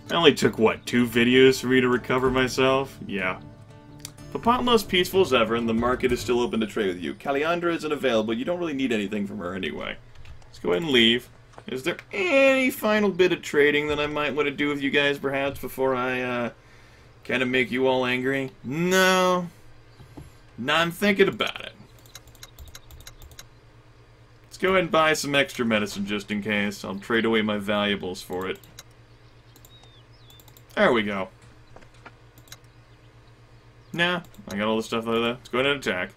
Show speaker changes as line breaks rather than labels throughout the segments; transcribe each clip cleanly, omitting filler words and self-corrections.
It only took, what, 2 videos for me to recover myself? Yeah. Papantla is peaceful as ever, and the market is still open to trade with you. Kaliandra isn't available. You don't really need anything from her anyway. Let's go ahead and leave. Is there any final bit of trading that I might want to do with you guys, perhaps, before I, kind of make you all angry? No. No, I'm thinking about it. Let's go ahead and buy some extra medicine just in case. I'll trade away my valuables for it. There we go. Nah, I got all the stuff out of there. Let's go ahead and attack.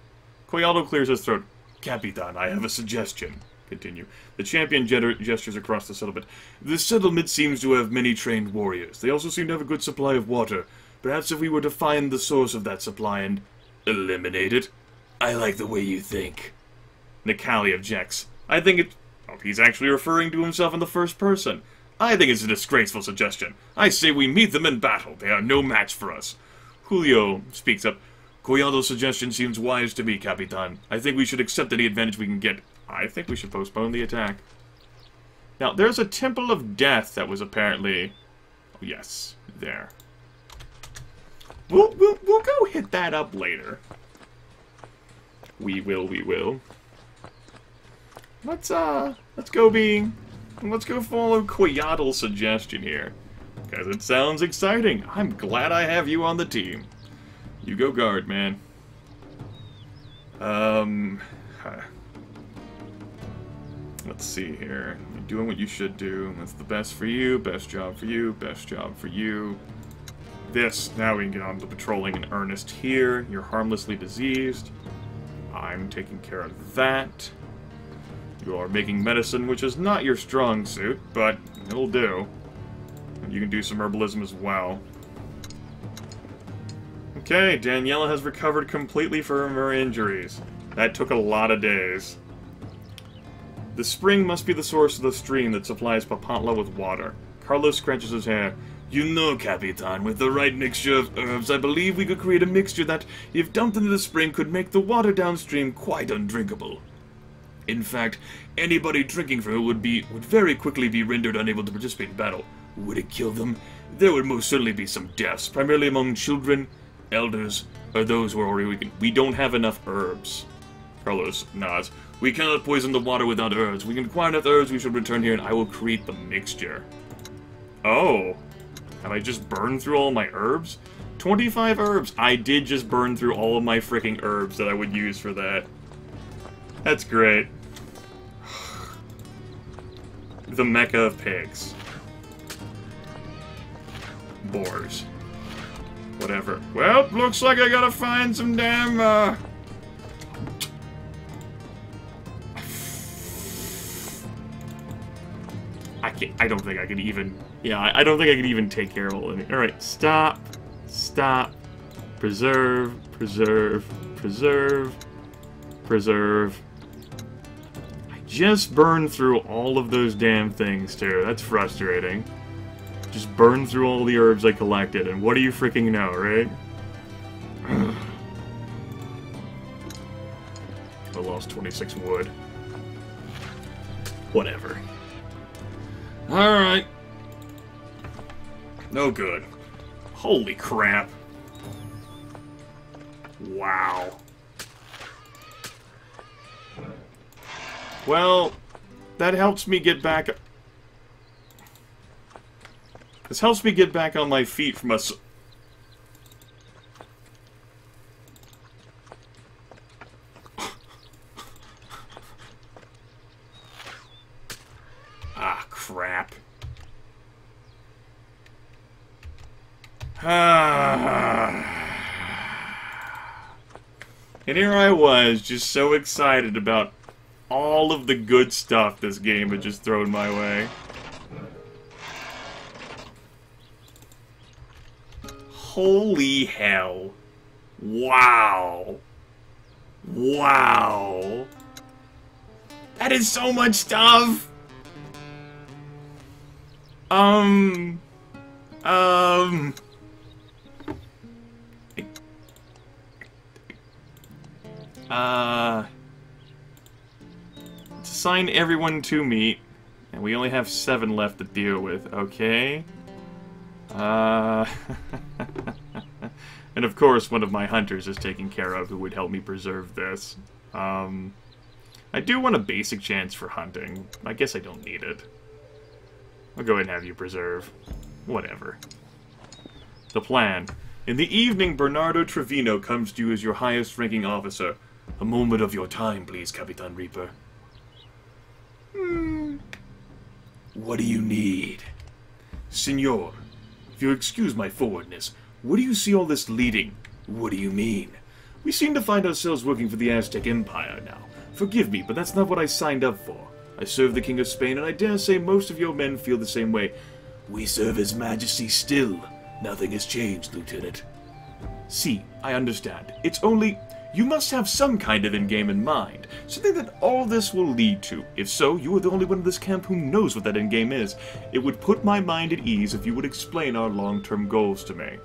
Coyaldo clears his throat. Capitan, I have a suggestion. Continue. The champion gestures across the settlement. This settlement seems to have many trained warriors. They also seem to have a good supply of water. Perhaps if we were to find the source of that supply and eliminate it. I like the way you think. Nikali objects. I think it... Oh, he's actually referring to himself in the first person. I think it's a disgraceful suggestion. I say we meet them in battle. They are no match for us. Julio speaks up. Coyaldo's suggestion seems wise to me, Capitan. I think we should accept any advantage we can get. I think we should postpone the attack. Now, there's a Temple of Death that was apparently... Oh, yes, there. We'll go hit that up later. We will. Let's go follow Coyaldo's suggestion here. Because it sounds exciting. I'm glad I have you on the team. You go guard, man. Let's see here. You're doing what you should do. That's the best for you. Best job for you. Best job for you. This. Now we can get on to patrolling in earnest here. You're harmlessly diseased. I'm taking care of that. You are making medicine, which is not your strong suit, but it'll do. And you can do some herbalism as well. Okay, Daniela has recovered completely from her injuries. That took a lot of days. The spring must be the source of the stream that supplies Papantla with water. Carlos scratches his hair. You know, Capitan, with the right mixture of herbs, I believe we could create a mixture that, if dumped into the spring, could make the water downstream quite undrinkable. In fact, anybody drinking from it would very quickly be rendered unable to participate in battle. Would it kill them? There would most certainly be some deaths, primarily among children, elders, or those who are already weakened. We don't have enough herbs. Carlos nods. We cannot poison the water without herbs. We can acquire enough herbs, we should return here and I will create the mixture. Oh. Have I just burned through all my herbs? 25 herbs. I did just burn through all of my freaking herbs that I would use for that. That's great. The Mecca of pigs. Boars. Whatever. Well, looks like I gotta find some damn, I don't think I could even... Yeah, I don't think I could even take care of all of it. Alright, stop. Stop. Preserve. Preserve. Preserve. Preserve. I just burned through all of those damn things, too. That's frustrating. Just burned through all the herbs I collected, and what do you freaking know, right? I lost 26 wood. Whatever. Alright. No good. Holy crap. Wow. Well, that helps me get back... This helps me get back on my feet from a... Ah, crap. And here I was, just so excited about all of the good stuff this game had just thrown my way. Holy hell. Wow. Wow. That is so much stuff! Assign everyone to me, and we only have 7 left to deal with, okay? And of course, one of my hunters is taken care of who would help me preserve this. I do want a basic chance for hunting. I guess I don't need it. I'll go ahead and have you preserve. Whatever. The plan. In the evening, Bernardo Trevino comes to you as your highest-ranking officer. A moment of your time, please, Capitan Reaper. What do you need? Signor, if you'll excuse my forwardness, where do you see all this leading? What do you mean? We seem to find ourselves working for the Aztec Empire now. Forgive me, but that's not what I signed up for. I serve the King of Spain, and I dare say most of your men feel the same way. We serve His Majesty still. Nothing has changed, Lieutenant. See, I understand. It's only... You must have some kind of endgame in mind. Something that all this will lead to. If so, you are the only one in this camp who knows what that endgame is. It would put my mind at ease if you would explain our long-term goals to me.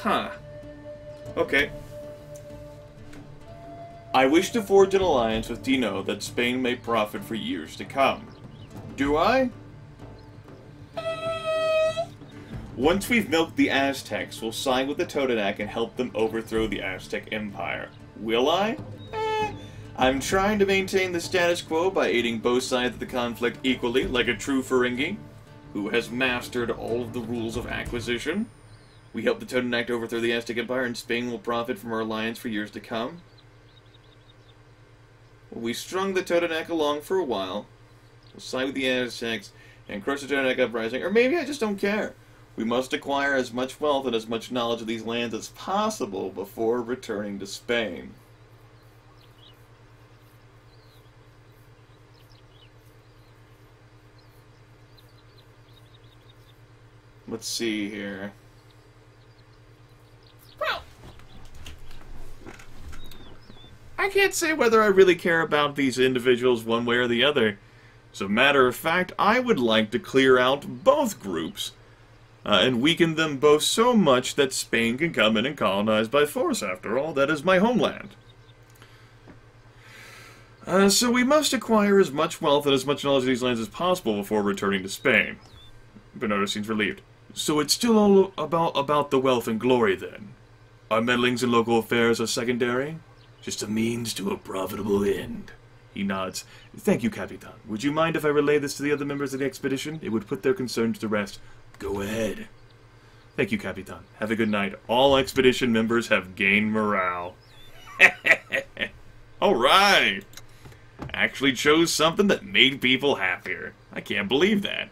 Huh. Okay. I wish to forge an alliance with Dino that Spain may profit for years to come. Do I? Once we've milked the Aztecs, we'll sign with the Totonac and help them overthrow the Aztec Empire. Will I? I'm trying to maintain the status quo by aiding both sides of the conflict equally, like a true Ferengi, who has mastered all of the rules of acquisition. We help the Totonac overthrow the Aztec Empire, and Spain will profit from our alliance for years to come. We strung the Totonac along for a while. We'll side with the Aztecs and crush the Totonac uprising, or maybe I just don't care. We must acquire as much wealth and as much knowledge of these lands as possible before returning to Spain. Let's see here. Well, I can't say whether I really care about these individuals one way or the other. As a matter of fact, I would like to clear out both groups and weaken them both so much that Spain can come in and colonize by force. After all, that is my homeland. So we must acquire as much wealth and as much knowledge of these lands as possible before returning to Spain. Bernardo seems relieved. So it's still all about the wealth and glory, then? Our meddlings in local affairs are secondary? Just a means to a profitable end. He nods. Thank you, Capitan. Would you mind if I relay this to the other members of the expedition? It would put their concerns to rest. Go ahead. Thank you, Capitan. Have a good night. All expedition members have gained morale. Alright! Actually chose something that made people happier. I can't believe that.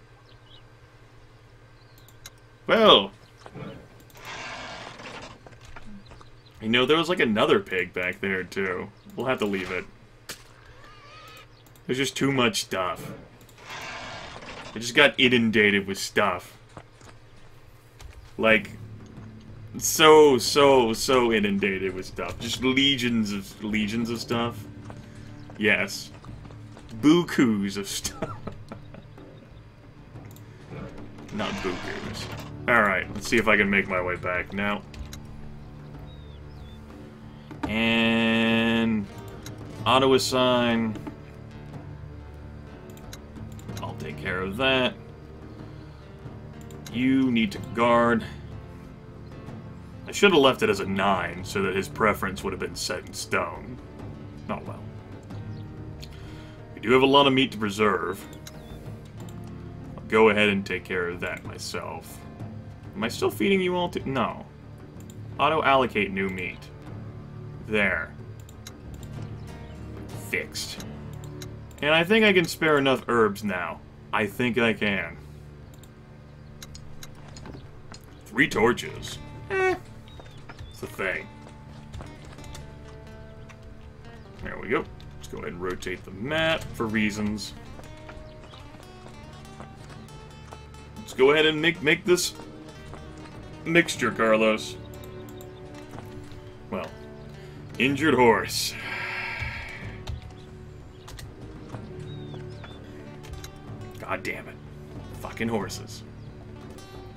Well, you know, there was like another pig back there too. We'll have to leave it. There's just too much stuff. I just got inundated with stuff. Like, so inundated with stuff. Just legions of stuff. Yes. Bukus of stuff. Not bukus. Alright, let's see if I can make my way back now. And auto-assign. I'll take care of that. You need to guard. I should have left it as a 9 so that his preference would have been set in stone. Oh well. do have a lot of meat to preserve. I'll go ahead and take care of that myself. Am I still feeding you all to... No. Auto-allocate new meat. There. Fixed. And I think I can spare enough herbs now. I think I can. 3 torches. It's the thing. There we go. Let's go ahead and rotate the map for reasons. Let's go ahead and make this mixture, Carlos. Well, injured horse. God damn it. Fucking horses.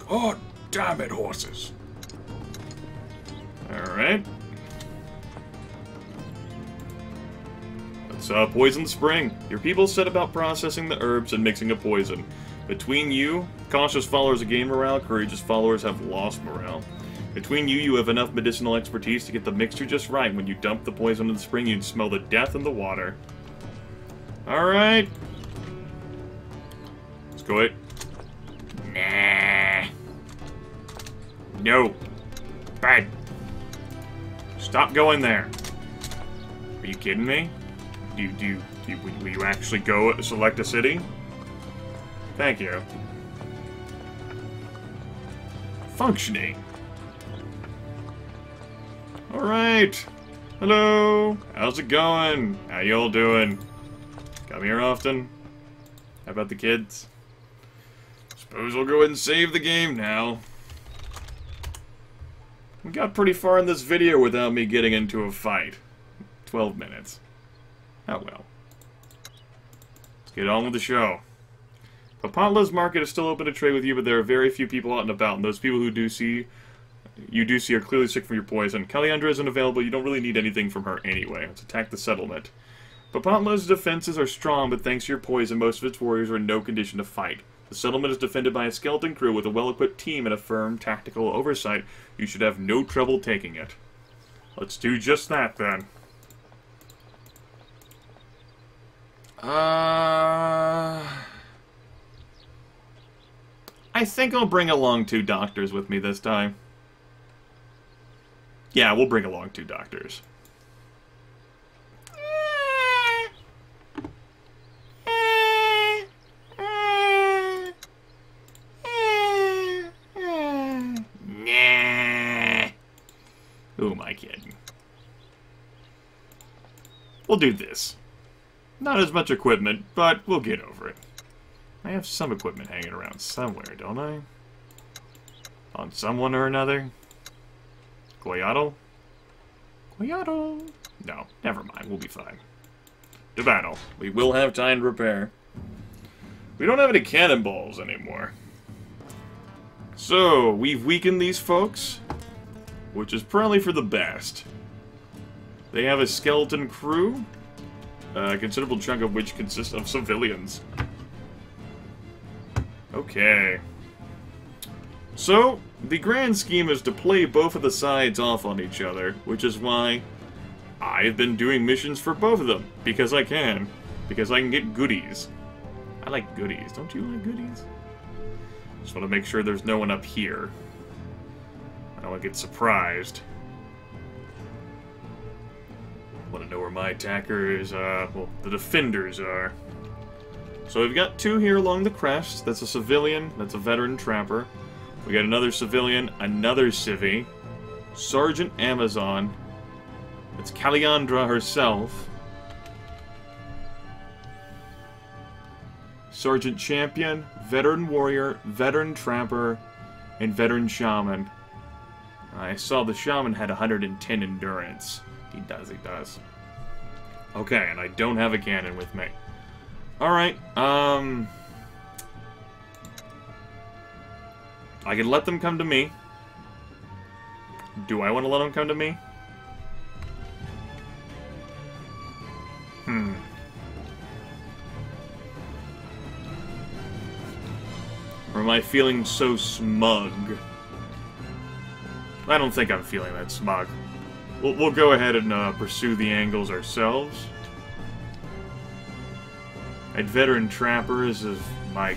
God damn it, horses. Alright. Let's poison the spring. Your people set about processing the herbs and mixing a poison. Between you, cautious followers have gained morale, courageous followers have lost morale. Between you, you have enough medicinal expertise to get the mixture just right. When you dump the poison into the spring, you'd smell the death in the water. Alright. Let's go ahead. Nah. No. Bad. Stop going there. Are you kidding me? Will you actually go select a city? Thank you. Functioning. Alright. Hello. How's it going? How y'all doing? Come here often? How about the kids? Suppose we'll go ahead and save the game now. We got pretty far in this video without me getting into a fight. 12 minutes. Oh well. Let's get on with the show. Papantla's market is still open to trade with you, but there are very few people out and about, and those people who you do see are clearly sick from your poison. Kaliandra isn't available, you don't really need anything from her anyway. Let's attack the settlement. Papantla's defenses are strong, but thanks to your poison, most of its warriors are in no condition to fight. The settlement is defended by a skeleton crew with a well-equipped team and a firm tactical oversight. You should have no trouble taking it. Let's do just that, then. I think I'll bring along 2 doctors with me this time. Yeah, we'll bring along 2 doctors. Nah. Who am I kidding? We'll do this. Not as much equipment, but we'll get over it. I have some equipment hanging around somewhere, don't I? On someone or another? Goyado? Goyado? No, never mind, we'll be fine. To battle. We will have time to repair. We don't have any cannonballs anymore. So, we've weakened these folks, which is probably for the best. They have a skeleton crew, a considerable chunk of which consists of civilians. Okay. So, the grand scheme is to play both of the sides off on each other, which is why I've been doing missions for both of them, because I can. Because I can get goodies. I like goodies. Don't you like goodies? Just want to make sure there's no one up here. I don't want to get surprised. Want to know where my attackers, well, the defenders are. So we've got 2 here along the crest. That's a civilian, that's a veteran trapper. We got another civilian, another civvy. Sergeant Amazon. That's Kaliandra herself. Sergeant Champion, Veteran Warrior, Veteran Trapper, and Veteran Shaman. I saw the Shaman had 110 endurance. He does, he does. Okay, and I don't have a cannon with me. Alright, I can let them come to me. Do I want to let them come to me? Or am I feeling so smug? I don't think I'm feeling that smug. We'll go ahead and pursue the angles ourselves. At veteran trappers is my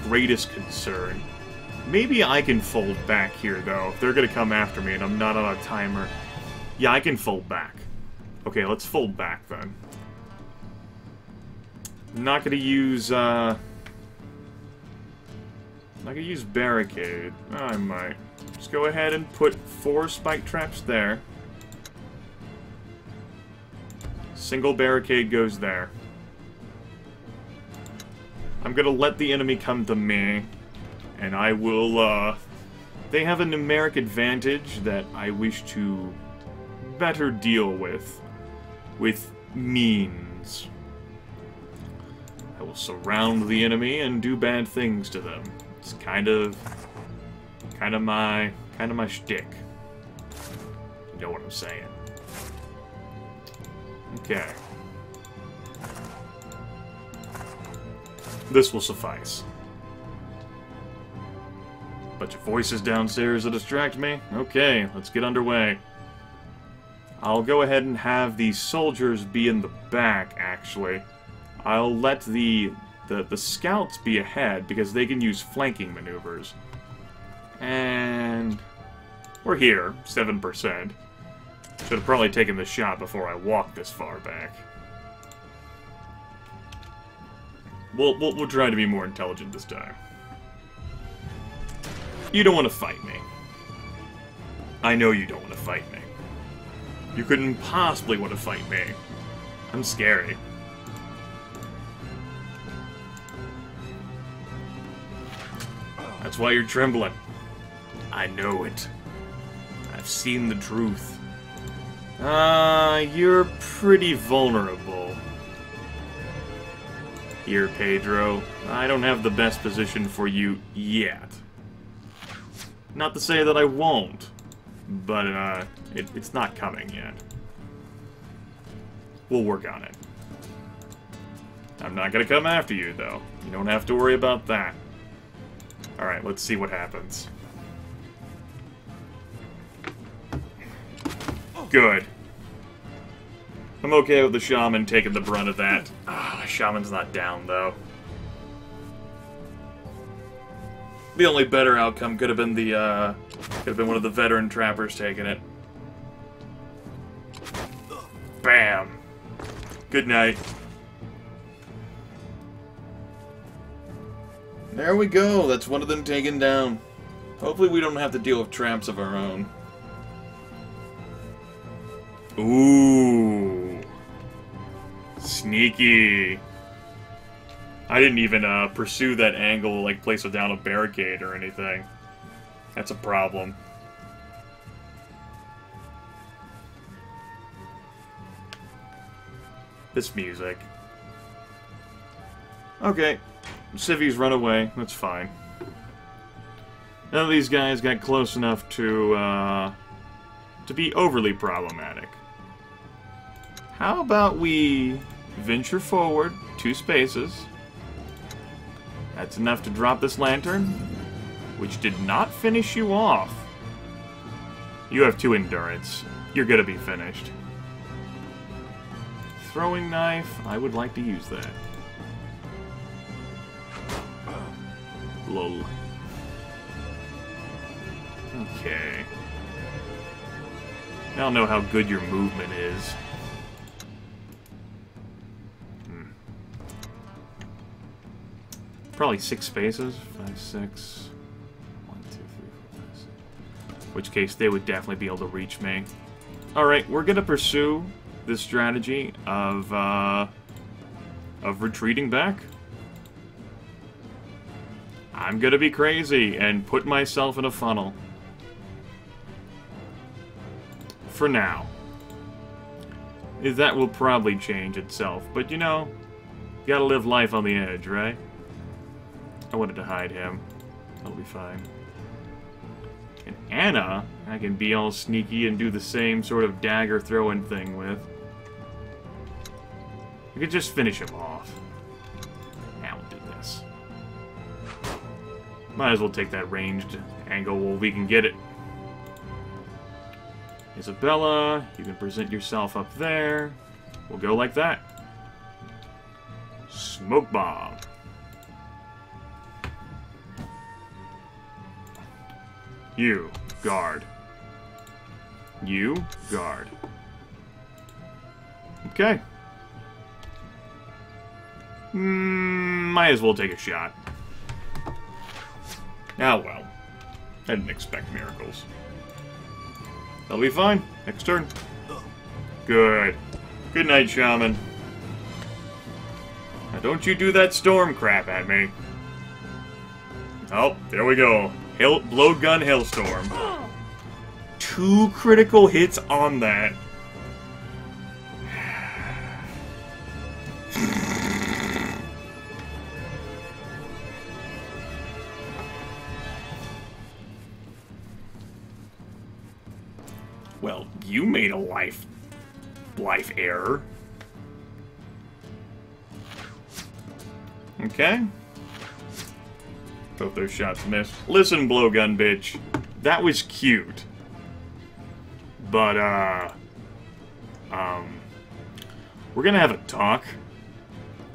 greatest concern. Maybe I can fold back here, though, if they're gonna come after me and I'm not on a timer. Yeah, I can fold back. Okay, let's fold back, then. I'm not gonna use, not gonna use barricade. Oh, I might. Just go ahead and put 4 spike traps there. Single barricade goes there. I'm gonna let the enemy come to me, and I will, they have a numeric advantage that I wish to better deal with means. I will surround the enemy and do bad things to them. It's kind of my shtick. You know what I'm saying? Okay. This will suffice. Bunch of voices downstairs that distract me? Okay, let's get underway. I'll go ahead and have these soldiers be in the back, actually. I'll let the scouts be ahead, because they can use flanking maneuvers. And we're here, 7%. Should have probably taken the shot before I walked this far back. We'll try to be more intelligent this time. You don't want to fight me. I know you don't want to fight me. You couldn't possibly want to fight me. I'm scary. That's why you're trembling. I know it. I've seen the truth. You're pretty vulnerable. Here, Pedro. I don't have the best position for you yet. Not to say that I won't, but it's not coming yet. We'll work on it. I'm not gonna come after you, though. You don't have to worry about that. Alright, let's see what happens. Good. I'm okay with the shaman taking the brunt of that. The shaman's not down, though. The only better outcome could have been one of the veteran trappers taking it. Bam. Good night. There we go. That's one of them taken down. Hopefully we don't have to deal with traps of our own. Ooh. Sneaky. I didn't even pursue that angle, like place down a barricade or anything. That's a problem. This music. Okay. Civvies run away. That's fine. None of these guys got close enough to be overly problematic. How about we venture forward 2 spaces. That's enough to drop this lantern, which did not finish you off. You have 2 endurance. You're gonna be finished. Throwing knife, I would like to use that. Lol. Okay. I don't know how good your movement is. Probably 6 spaces. 5, 6. 1, 2, 3, 4, 5, 6. In which case, they would definitely be able to reach me. Alright, we're gonna pursue this strategy of retreating back. I'm gonna be crazy and put myself in a funnel. For now. That will probably change itself, but you know, you gotta live life on the edge, right? I wanted to hide him. That'll be fine. And Anna, I can be all sneaky and do the same sort of dagger throwing thing with. I could just finish him off. Now we'll do this. Might as well take that ranged angle while we can get it. Isabella, you can present yourself up there. We'll go like that. Smoke bomb. You, guard. You, guard. Okay. Might as well take a shot. Ah, well. I didn't expect miracles. That'll be fine. Next turn. Good. Good night, Shaman. Now don't you do that storm crap at me. Oh, there we go. Blowgun Hailstorm. 2 critical hits on that. Well, you made a life error. Okay. Both those shots missed. Listen, blowgun bitch. That was cute. But, we're gonna have a talk.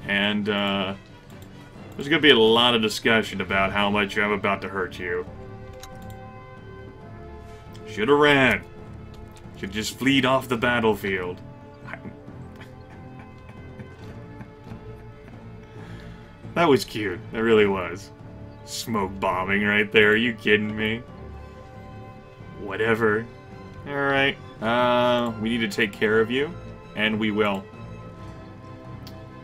And, there's gonna be a lot of discussion about how much I'm about to hurt you. Should've ran. Should just fleed off the battlefield. That was cute. That really was. Smoke bombing right there. Are you kidding me? Whatever. Alright. We need to take care of you. And we will.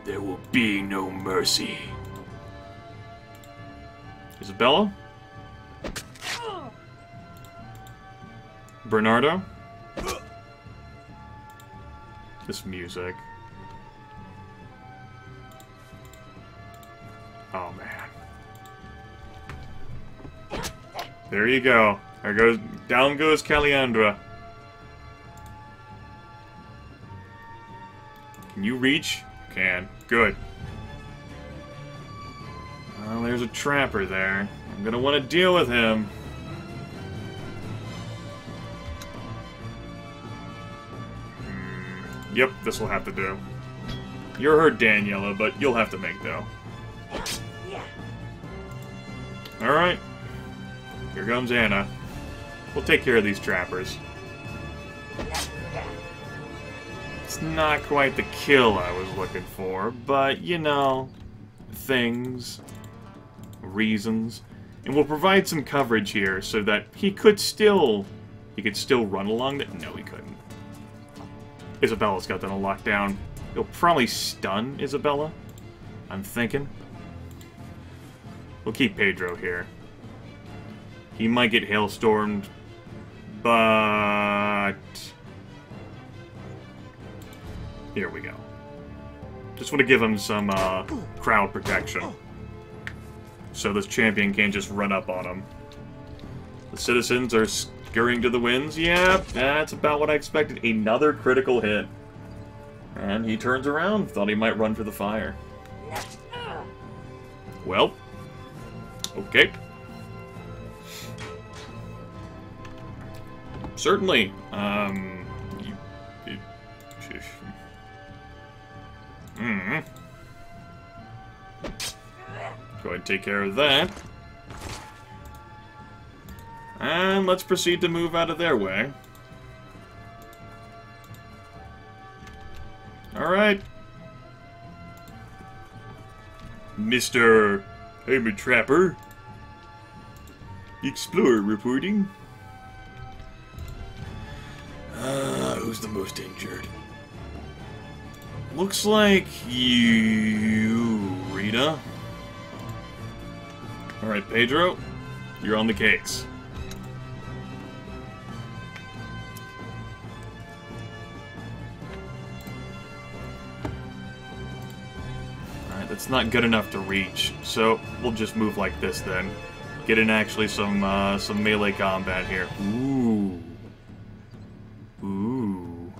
There will be no mercy. Isabella? Bernardo? This music. Oh, man. There you go. Down goes Caliandra. Can you reach? Can. Good. Well, there's a trapper there. I'm gonna want to deal with him. Yep, this will have to do. You're hurt, Daniela, but you'll have to make do. Alright. Here comes Anna. We'll take care of these trappers. It's not quite the kill I was looking for, but, you know, things, reasons. And we'll provide some coverage here so that he could still run along the... No, he couldn't. Isabella's got that on lockdown. He'll probably stun Isabella, I'm thinking. We'll keep Pedro here. He might get hailstormed, but... Here we go. Just want to give him some crowd protection. So this champion can't just run up on him. The citizens are scurrying to the winds. Yep, that's about what I expected. Another critical hit. And he turns around. Thought he might run for the fire. Well. Okay. Certainly. Go ahead and take care of that. And let's proceed to move out of their way. Alright. Mr. Hermit Trapper. Explorer reporting. Who's the most injured? Looks like you, Rita. Alright, Pedro. You're on the case. Alright, that's not good enough to reach, so we'll just move like this then. Get in actually some melee combat here. Ooh. Ooh.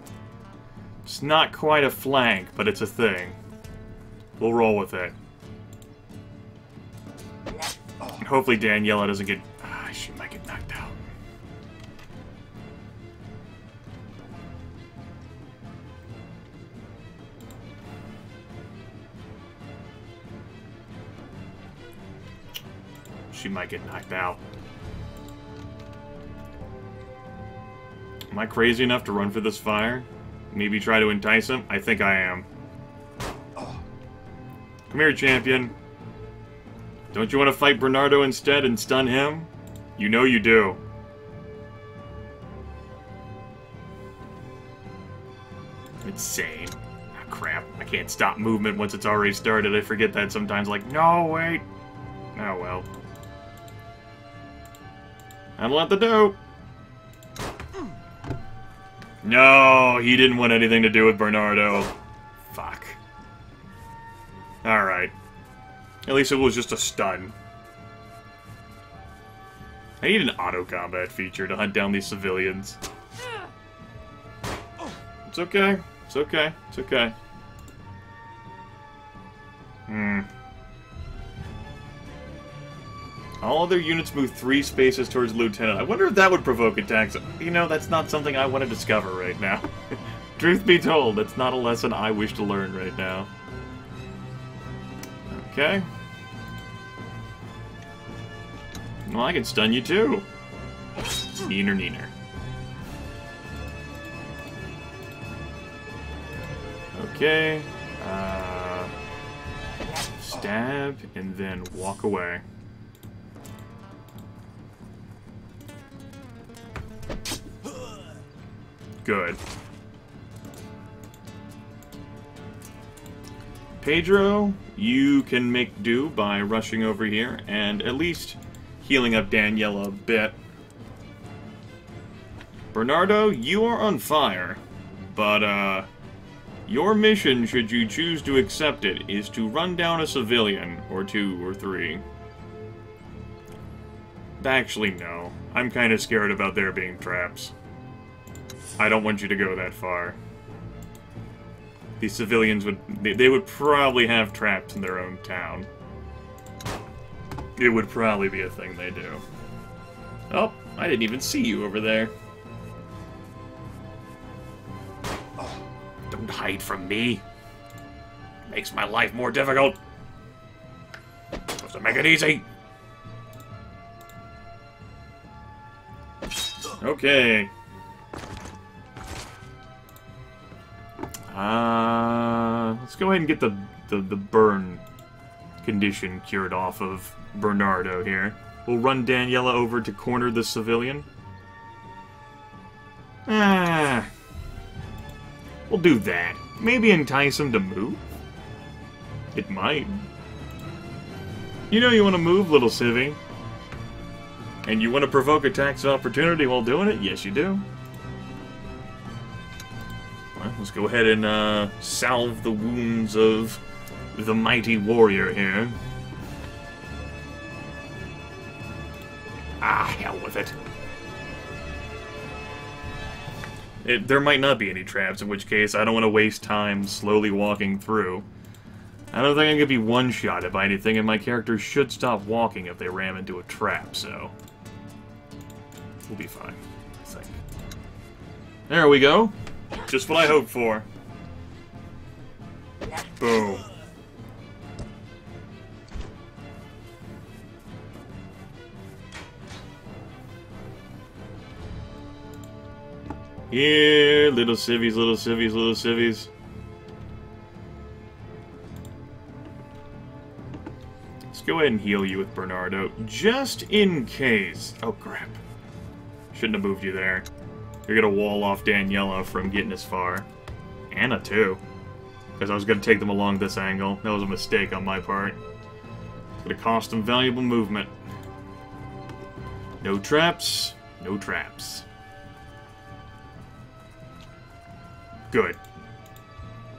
It's not quite a flank, but it's a thing. We'll roll with it. Hopefully Daniela doesn't get... she might get knocked out. she might get knocked out. Am I crazy enough to run for this fire? Maybe try to entice him? I think I am. Come here, champion. Don't you want to fight Bernardo instead and stun him? You know you do. Insane. Ah, crap. I can't stop movement once it's already started. I forget that sometimes. Like, no, wait. Oh, well. Handle out the dope. No, he didn't want anything to do with Bernardo. Fuck. Alright. At least it was just a stun. I need an auto-combat feature to hunt down these civilians. It's okay. It's okay. It's okay. All other units move 3 spaces towards Lieutenant. I wonder if that would provoke attacks. You know, that's not something I want to discover right now. Truth be told, that's not a lesson I wish to learn right now. Okay. Well, I can stun you too. Neener, neener. Okay. Stab, and then walk away. Good. Pedro, you can make do by rushing over here and at least healing up Daniela a bit. Bernardo, you are on fire, but your mission, should you choose to accept it, is to run down a civilian, or 2 or 3. Actually, no. I'm kind of scared about there being traps. I don't want you to go that far. These civilians they would probably have traps in their own town. It would probably be a thing they do. Oh, I didn't even see you over there. Don't hide from me. Makes my life more difficult. Supposed to make it easy. Okay. Let's go ahead and get the burn condition cured off of Bernardo here. We'll run Daniela over to corner the civilian. We'll do that. Maybe entice him to move? It might. You know you want to move, little civvy. And you want to provoke attacks of opportunity while doing it? Yes, you do. Well, let's go ahead and salve the wounds of the mighty warrior here. Ah, hell with it. There might not be any traps, in which case I don't want to waste time slowly walking through. I don't think I'm going to be one-shotted by anything, and my character should stop walking if they ram into a trap, so... we'll be fine, I think. There we go. Just what I hoped for. Boom. Here, little civvies, little civvies, little civvies. Let's go ahead and heal you with Bernardo, just in case. Oh, crap. Shouldn't have moved you there. You're gonna wall off Daniela from getting as far. Anna, too. Because I was gonna take them along this angle. That was a mistake on my part. It's gonna cost them valuable movement. No traps. No traps. Good.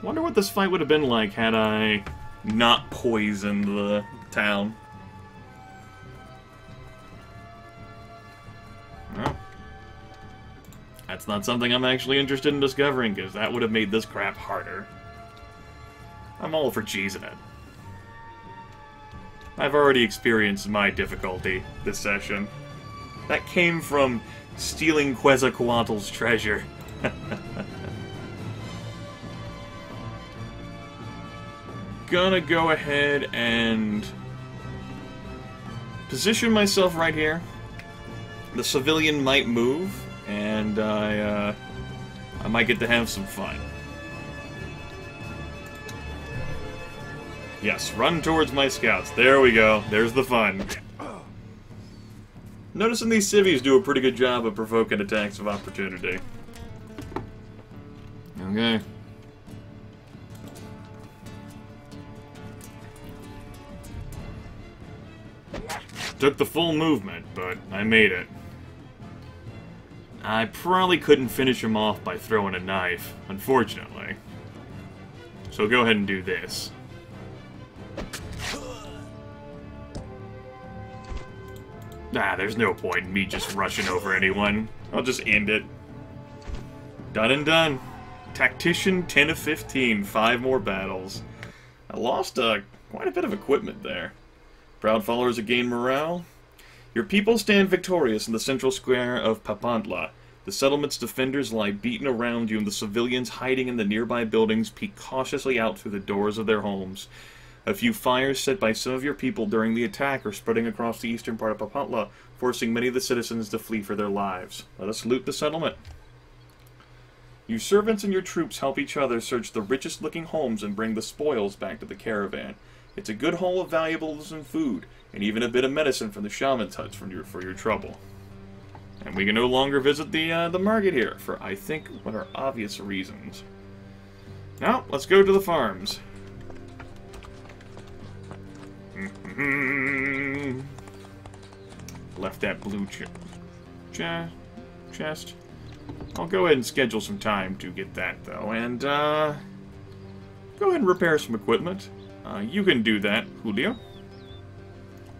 Wonder what this fight would have been like had I not poisoned the town. Well, that's not something I'm actually interested in discovering, because that would have made this crap harder. I'm all for cheesing it. I've already experienced my difficulty this session. That came from stealing Quetzalcoatl's treasure. Gonna go ahead and position myself right here. The civilian might move, and I might get to have some fun. Yes, run towards my scouts. There we go. There's the fun. Noticing these civvies do a pretty good job of provoking attacks of opportunity. Okay. Took the full movement, but I made it. I probably couldn't finish him off by throwing a knife, unfortunately. So go ahead and do this. There's no point in me just rushing over anyone. I'll just end it. Done and done. Tactician, 10 of 15, 5 more battles. I lost quite a bit of equipment there. Proud followers have gained morale. Your people stand victorious in the central square of Papantla. The settlement's defenders lie beaten around you, and the civilians hiding in the nearby buildings peek cautiously out through the doors of their homes. A few fires set by some of your people during the attack are spreading across the eastern part of Papantla, forcing many of the citizens to flee for their lives. Let us loot the settlement. You servants and your troops help each other search the richest-looking homes and bring the spoils back to the caravan. It's a good haul of valuables and food, and even a bit of medicine from the shaman's huts for your trouble. And we can no longer visit the market here, for I think what are obvious reasons. Now, let's go to the farms. Left that blue chest. I'll go ahead and schedule some time to get that, though, and go ahead and repair some equipment. You can do that, Julio.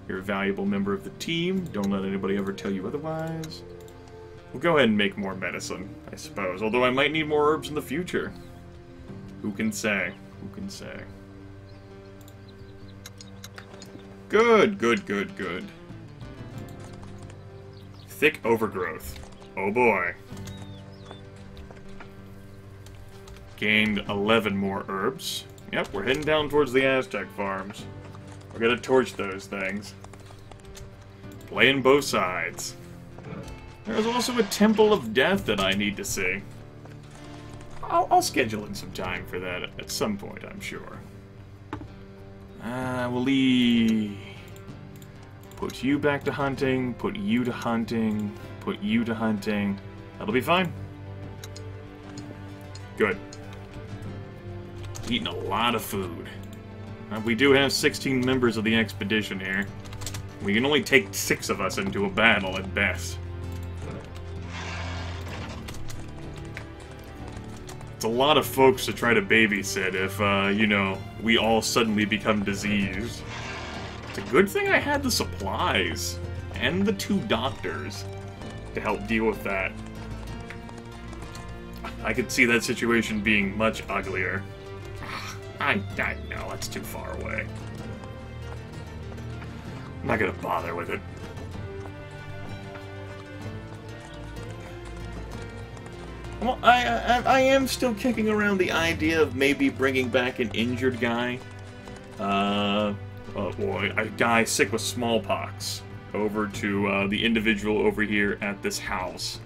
You're a valuable member of the team. Don't let anybody ever tell you otherwise. We'll go ahead and make more medicine, I suppose. Although I might need more herbs in the future. Who can say? Who can say? Good, good, good, good. Thick overgrowth. Oh boy. Gained 11 more herbs. Yep, we're heading down towards the Aztec farms. We're gonna torch those things. Playing both sides. There's also a Temple of Death that I need to see. I'll schedule in some time for that at some point, I'm sure. We'll put you back to hunting, put you to hunting, put you to hunting. That'll be fine. Good. Eating a lot of food. We do have 16 members of the expedition here. We can only take 6 of us into a battle at best. It's a lot of folks to try to babysit if, you know, we all suddenly become diseased. It's a good thing I had the supplies and the 2 doctors to help deal with that. I could see that situation being much uglier. I know, that's too far away. I'm not gonna bother with it. Well, I am still kicking around the idea of maybe bringing back an injured guy. Oh boy, a guy sick with smallpox over to the individual over here at this house.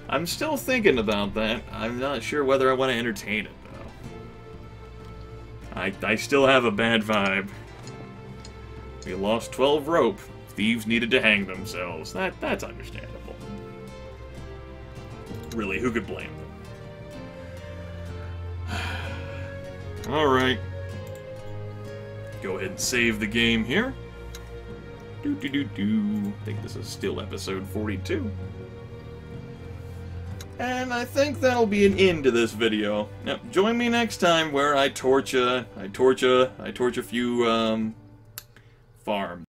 I'm still thinking about that. I'm not sure whether I want to entertain it, though. I still have a bad vibe. We lost 12 rope. Thieves needed to hang themselves. That's understandable. Really, who could blame them? Alright. Go ahead and save the game here. I think this is still episode 42. And I think that'll be an end to this video. Now, join me next time where I torch a few farms.